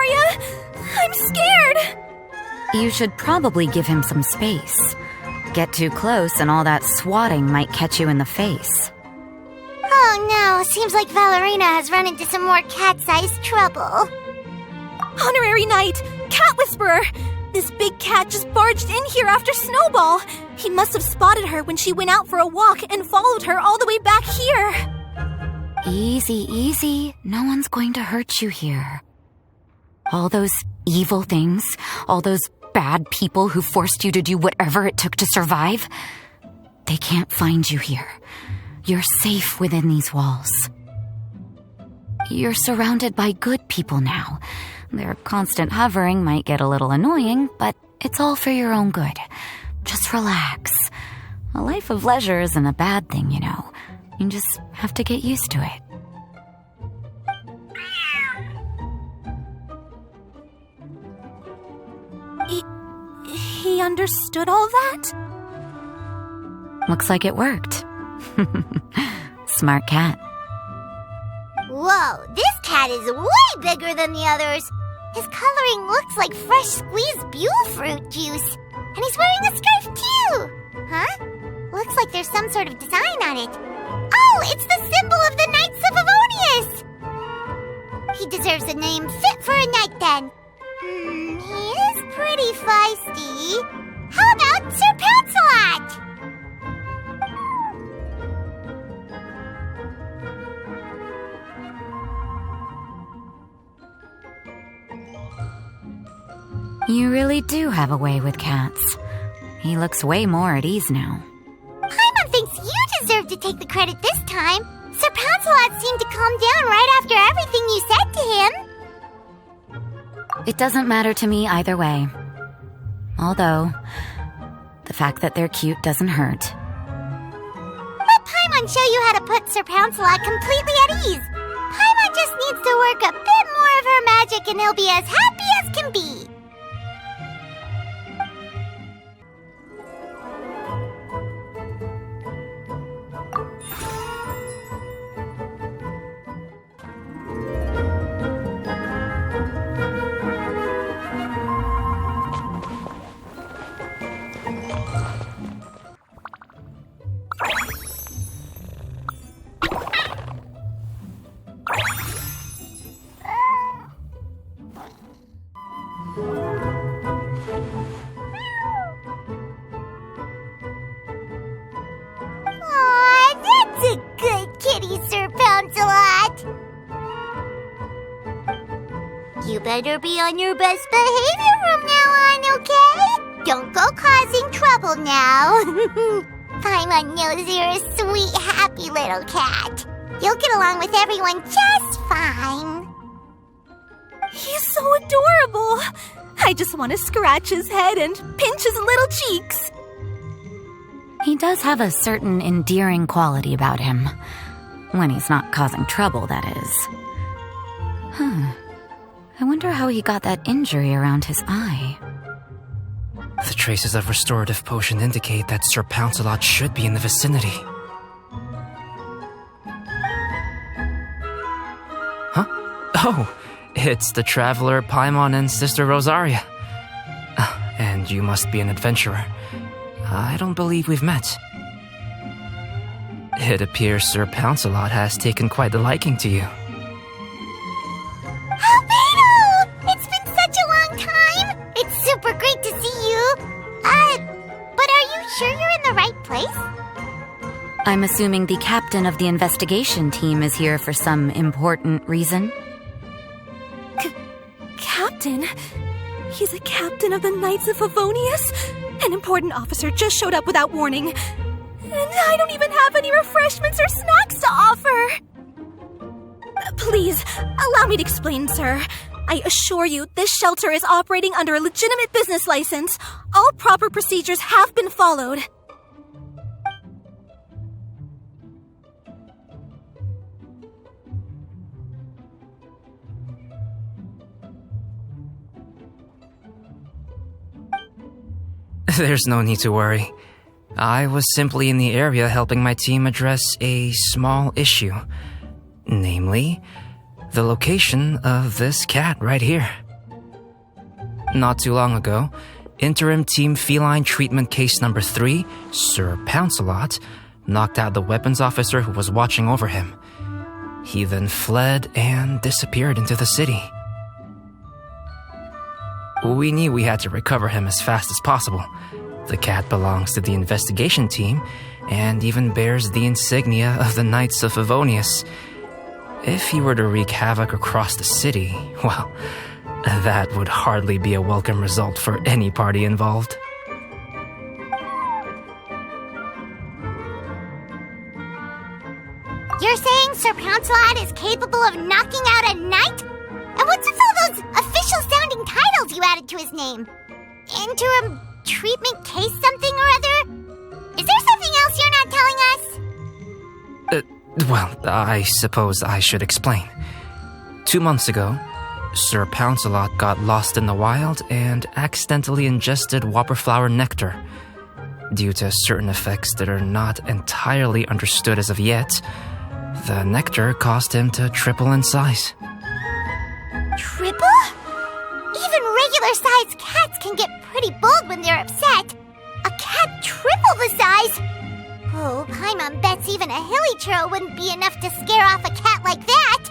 Rosaria! I'm scared! You should probably give him some space. Get too close and all that swatting might catch you in the face. Oh no, seems like Valerina has run into some more cat-sized trouble. Honorary Knight! Cat Whisperer! This big cat just barged in here after Snowball. He must have spotted her when she went out for a walk and followed her all the way back here. Easy, easy. No one's going to hurt you here. All those evil things, all those bad people who forced you to do whatever it took to survive, they can't find you here. You're safe within these walls. You're surrounded by good people now. Their constant hovering might get a little annoying, but it's all for your own good. Just relax. A life of leisure isn't a bad thing, you know. You just have to get used to it. He understood all that? Looks like it worked. Smart cat. Whoa, this cat is way bigger than the others. His coloring looks like fresh squeezed Buell fruit juice. And he's wearing a scarf too! Huh? Looks like there's some sort of design on it. Oh, it's the symbol of the Knights of Favonius! He deserves a name fit for a knight then. He is pretty feisty. How about Sir Lancelot? You really do have a way with cats. He looks way more at ease now. Paimon thinks you deserve to take the credit this time. Sir Lancelot seemed to calm down right after everything you said to him. It doesn't matter to me either way. Although, the fact that they're cute doesn't hurt. Let Paimon show you how to put Sir Lancelot completely at ease. Paimon just needs to work a bit more of her magic and he'll be as happy as can be. You better be on your best behavior from now on, okay? Don't go causing trouble now. Paimon knows you're a sweet, happy little cat. You'll get along with everyone just fine. He's so adorable. I just want to scratch his head and pinch his little cheeks. He does have a certain endearing quality about him. When he's not causing trouble, that is. I wonder how he got that injury around his eye. The traces of restorative potion indicate that Sir Lancelot should be in the vicinity. Huh? Oh, it's the traveler Paimon and Sister Rosaria. And you must be an adventurer. I don't believe we've met. It appears Sir Lancelot has taken quite a liking to you. It's been such a long time! It's super great to see you! But are you sure you're in the right place? I'm assuming the captain of the investigation team is here for some important reason? Captain? He's a captain of the Knights of Favonius? An important officer just showed up without warning. And I don't even have any refreshments or snacks to offer! Please, allow me to explain, sir. I assure you, this shelter is operating under a legitimate business license. All proper procedures have been followed. There's no need to worry. I was simply in the area helping my team address a small issue. Namely, the location of this cat right here. Not too long ago, Interim Team Feline Treatment Case Number 3, Sir Pouncelot, knocked out the weapons officer who was watching over him. He then fled and disappeared into the city. We knew we had to recover him as fast as possible. The cat belongs to the investigation team and even bears the insignia of the Knights of Favonius. If he were to wreak havoc across the city, well, that would hardly be a welcome result for any party involved. You're saying Sir Pouncelot is capable of knocking out a knight? And what's with all those official-sounding titles you added to his name? Interim treatment case something or other? Is there something else you're not telling us? Well, I suppose I should explain. 2 months ago, Sir Pouncelot got lost in the wild and accidentally ingested whopperflower nectar. Due to certain effects that are not entirely understood as of yet, the nectar caused him to triple in size. Triple? Even regular-sized cats can get pretty bold when they're upset. A cat triple the size? Oh, Paimon bets even a hilly churl wouldn't be enough to scare off a cat like that.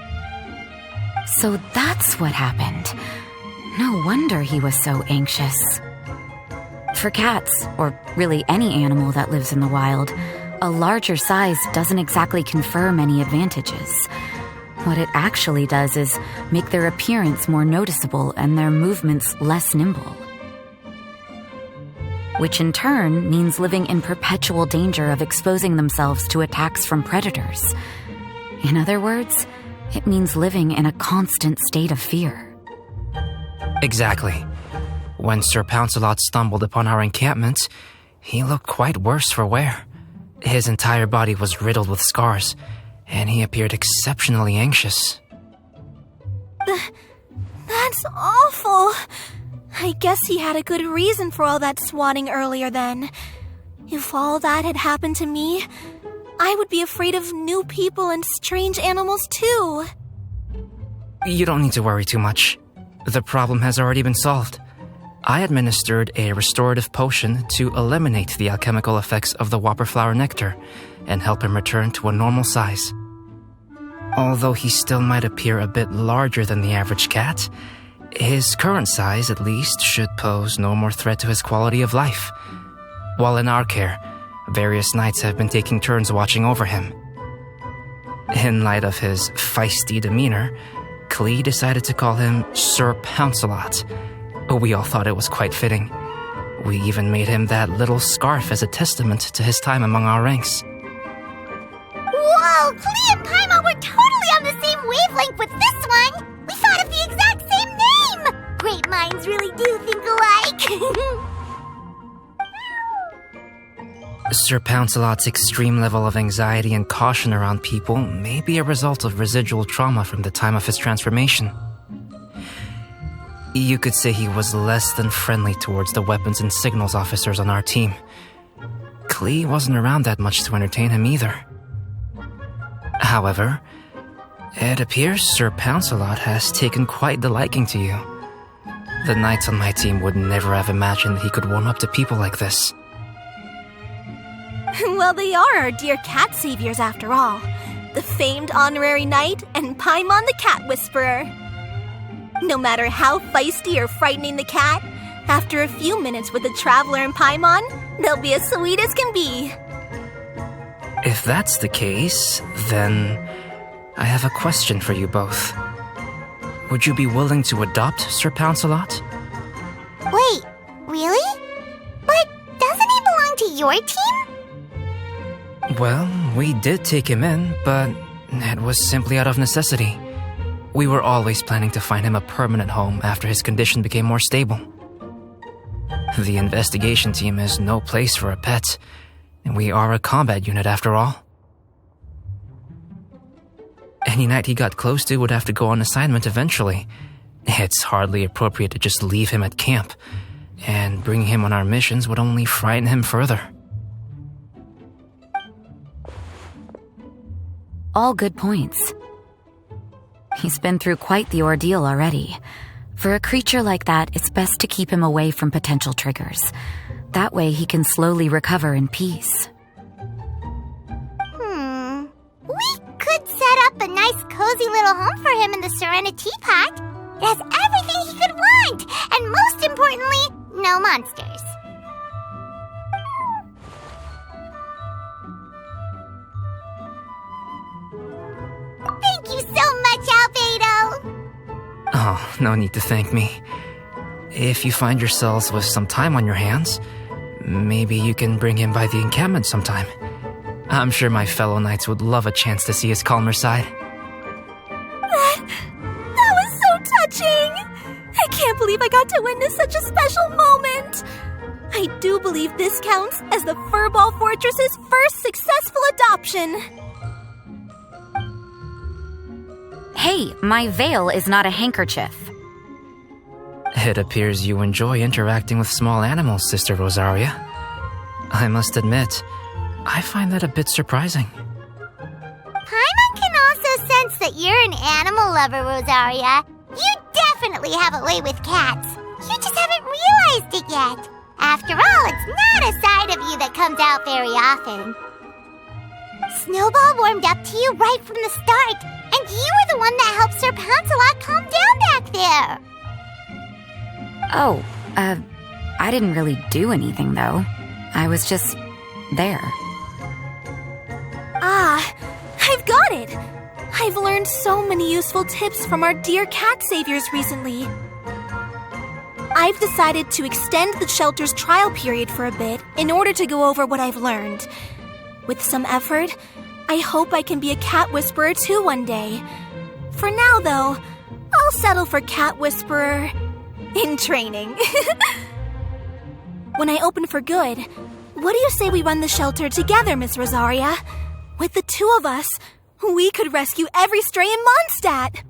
So that's what happened. No wonder he was so anxious. For cats, or really any animal that lives in the wild, a larger size doesn't exactly confer many advantages. What it actually does is make their appearance more noticeable and their movements less nimble. Which in turn means living in perpetual danger of exposing themselves to attacks from predators. In other words, it means living in a constant state of fear. Exactly. When Sir Pouncelot stumbled upon our encampment, he looked quite worse for wear. His entire body was riddled with scars, and he appeared exceptionally anxious. That's awful. I guess he had a good reason for all that swatting earlier then. If all that had happened to me, I would be afraid of new people and strange animals too. You don't need to worry too much. The problem has already been solved. I administered a restorative potion to eliminate the alchemical effects of the whopperflower nectar and help him return to a normal size. Although he still might appear a bit larger than the average cat, his current size at least should pose no more threat to his quality of life. While in our care, various knights have been taking turns watching over him. In light of his feisty demeanor, Klee decided to call him Sir Pouncelot. We all thought it was quite fitting. We even made him that little scarf as a testament to his time among our ranks. Whoa, Klee and Paimon were totally on the same wavelength with this one! We thought of the exact same name! Great minds really do think alike! Sir Pouncelot's extreme level of anxiety and caution around people may be a result of residual trauma from the time of his transformation. You could say he was less than friendly towards the weapons and signals officers on our team. Klee wasn't around that much to entertain him either. However, it appears Sir Pouncelot has taken quite the liking to you. The knights on my team would never have imagined that he could warm up to people like this. Well, they are our dear cat saviors after all. The famed honorary knight and Paimon the cat whisperer. No matter how feisty or frightening the cat, after a few minutes with the traveler and Paimon, they'll be as sweet as can be. If that's the case, then I have a question for you both. Would you be willing to adopt Sir Pouncelot? Wait, really? But doesn't he belong to your team? Well, we did take him in, but it was simply out of necessity. We were always planning to find him a permanent home after his condition became more stable. The investigation team is no place for a pet, and we are a combat unit after all. Any knight he got close to would have to go on assignment eventually. It's hardly appropriate to just leave him at camp, and bringing him on our missions would only frighten him further. All good points. He's been through quite the ordeal already. For a creature like that, it's best to keep him away from potential triggers. That way he can slowly recover in peace. We could set up a nice cozy little home for him in the Serenity Pot. It has everything he could want, and most importantly, no monsters. Thank you so much, Albedo! Oh, no need to thank me. If you find yourselves with some time on your hands, maybe you can bring him by the encampment sometime. I'm sure my fellow knights would love a chance to see his calmer side. That was so touching! I can't believe I got to witness such a special moment! I do believe this counts as the Furball Fortress's first successful adoption! Hey, my veil is not a handkerchief. It appears you enjoy interacting with small animals, Sister Rosaria. I must admit, I find that a bit surprising. Paimon can also sense that you're an animal lover, Rosaria. You definitely have a way with cats. You just haven't realized it yet. After all, it's not a side of you that comes out very often. Snowball warmed up to you right from the start, and you were the one that helped Sir Pouncelot calm down back there. Oh, I didn't really do anything, though. I was just there. Ah, I've got it! I've learned so many useful tips from our dear cat saviors recently. I've decided to extend the shelter's trial period for a bit in order to go over what I've learned. With some effort, I hope I can be a cat whisperer too one day. For now, though, I'll settle for cat whisperer in training. When I open for good, what do you say we run the shelter together, Miss Rosaria? With the two of us, we could rescue every stray in Mondstadt.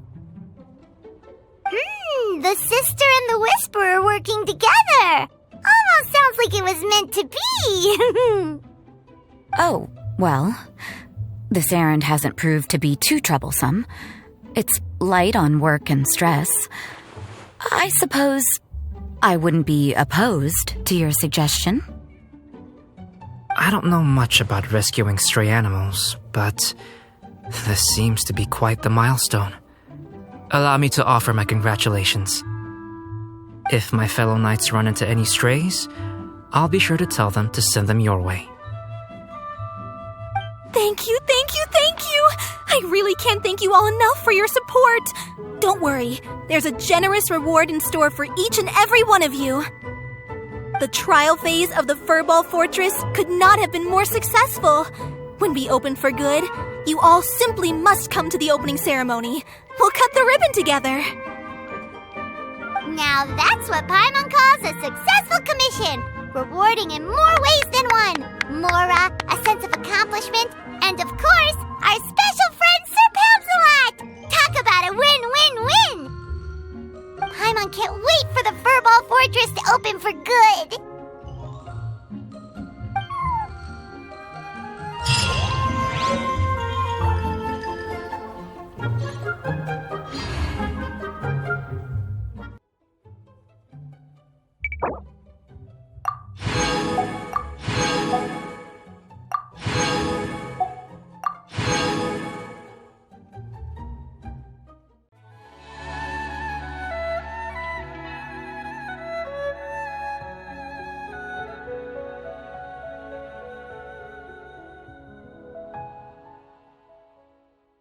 The sister and the whisperer working together. Almost sounds like it was meant to be. Oh, well, this errand hasn't proved to be too troublesome. It's light on work and stress. I suppose I wouldn't be opposed to your suggestion. I don't know much about rescuing stray animals, but this seems to be quite the milestone. Allow me to offer my congratulations. If my fellow knights run into any strays, I'll be sure to tell them to send them your way. Thank you, thank you, thank you! I really can't thank you all enough for your support. Don't worry, there's a generous reward in store for each and every one of you. The trial phase of the Furball Fortress could not have been more successful. When we open for good, you all simply must come to the opening ceremony. We'll cut the ribbon together. Now that's what Paimon calls a successful commission. Rewarding in more ways than one. Mora, a sense of